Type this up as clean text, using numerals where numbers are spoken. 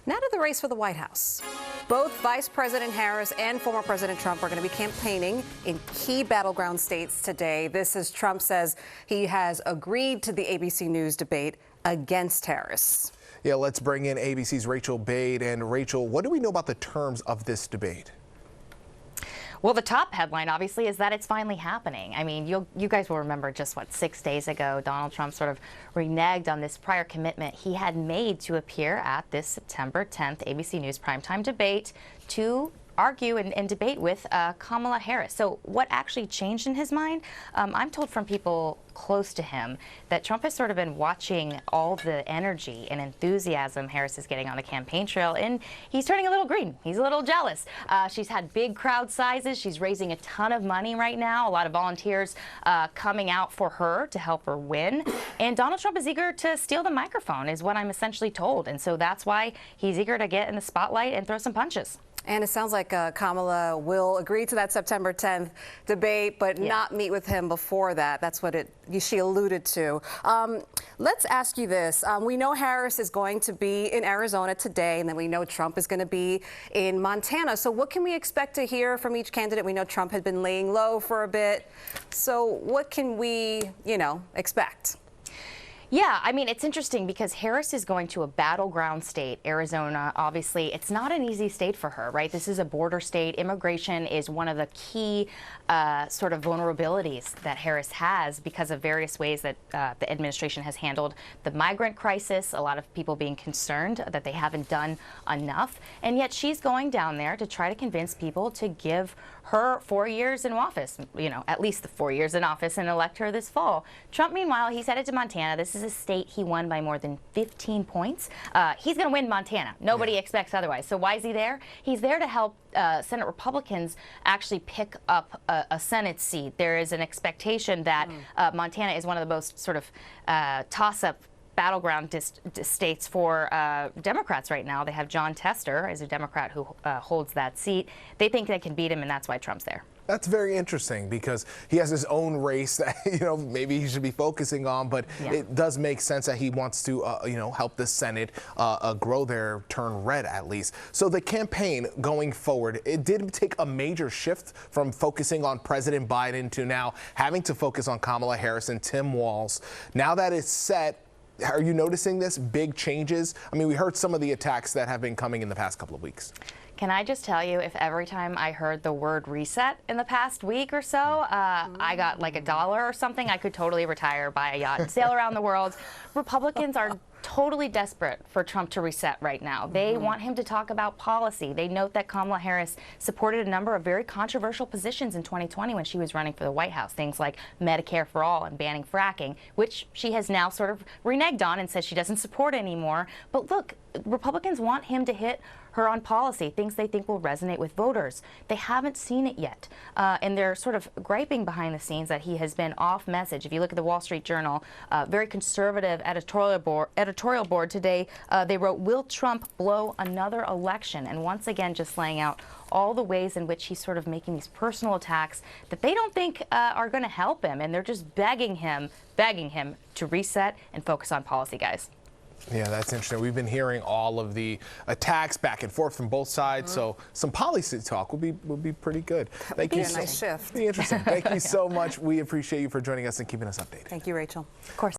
Now to the race for the White House. Both Vice President Harris and former President Trump are going to be campaigning in key battleground states today. This as Trump says he has agreed to the ABC News debate against Harris. Yeah, let's bring in ABC's Rachel Bade. And Rachel, what do we know about the terms of this debate? Well, the top headline, obviously, is that it's finally happening. I mean, you guys will remember just, 6 days ago, Donald Trump sort of reneged on this prior commitment he had made to appear at this September 10th ABC News primetime debate to argue and debate with Kamala Harris. So what actually changed in his mind? I'm told from people close to him that Trump has sort of been watching all the energy and enthusiasm Harris is getting on the campaign trail, and he's turning a little green. He's a little jealous. She's had big crowd sizes. She's raising a ton of money right now. A lot of volunteers coming out for her to help her win. And Donald Trump is eager to steal the microphone, is what I'm essentially told. And so that's why he's eager to get in the spotlight and throw some punches. And it sounds like Kamala will agree to that September 10th debate, but not meet with him before that. That's what she alluded to. Let's ask you this. We know Harris is going to be in Arizona today, and then we know Trump is going to be in Montana. So what can we expect to hear from each candidate? We know Trump had been laying low for a bit. So what can we, expect? Yeah, I mean, it's interesting because Harris is going to a battleground state, Arizona. Obviously, it's not an easy state for her, right? This is a border state. Immigration is one of the key sort of vulnerabilities that Harris has because of various ways that the administration has handled the migrant crisis. A lot of people being concerned that they haven't done enough. And yet she's going down there to try to convince people to give her 4 years in office, at least the 4 years in office, and elect her this fall. Trump, meanwhile, he's headed to Montana. This is a state he won by more than 15 points. He's going to win Montana. Nobody expects otherwise. So why is he there? He's there to help Senate Republicans actually pick up a Senate seat. There is an expectation that Montana is one of the most sort of toss-up battleground states for Democrats right now. They have John Tester as a Democrat who holds that seat. They think they can beat him, and that's why Trump's there. That's very interesting because he has his own race that, maybe he should be focusing on, but it does make sense that he wants to, help the Senate grow their turn red at least. So the campaign going forward, it did take a major shift from focusing on President Biden to now having to focus on Kamala Harris and Tim Walz. Now that it's set, are you noticing this big changes? I mean, we heard some of the attacks that have been coming in the past couple of weeks. Can I just tell you, if every time I heard the word reset in the past week or so, I got like $1 or something, I could totally retire, buy a yacht, and sail around the world. Republicans are totally desperate for Trump to reset right now. They want him to talk about policy. They note that Kamala Harris supported a number of very controversial positions in 2020 when she was running for the White House, things like Medicare for all and banning fracking, which she has now sort of reneged on and says she doesn't support anymore. But look, Republicans want him to hit her on policy, things they think will resonate with voters. They haven't seen it yet. And they're sort of griping behind the scenes that he has been off message. If you look at the Wall Street Journal, very conservative editorial board today, they wrote, "Will Trump blow another election?" And once again, just laying out all the ways in which he's sort of making these personal attacks that they don't think are going to help him. And they're just begging him to reset and focus on policy, guys. Yeah, that's interesting. We've been hearing all of the attacks back and forth from both sides, so some policy talk will be pretty good. Thank you. Nice shift. Be interesting. Thank you so much. We appreciate you for joining us and keeping us updated. Thank you, Rachel. Of course.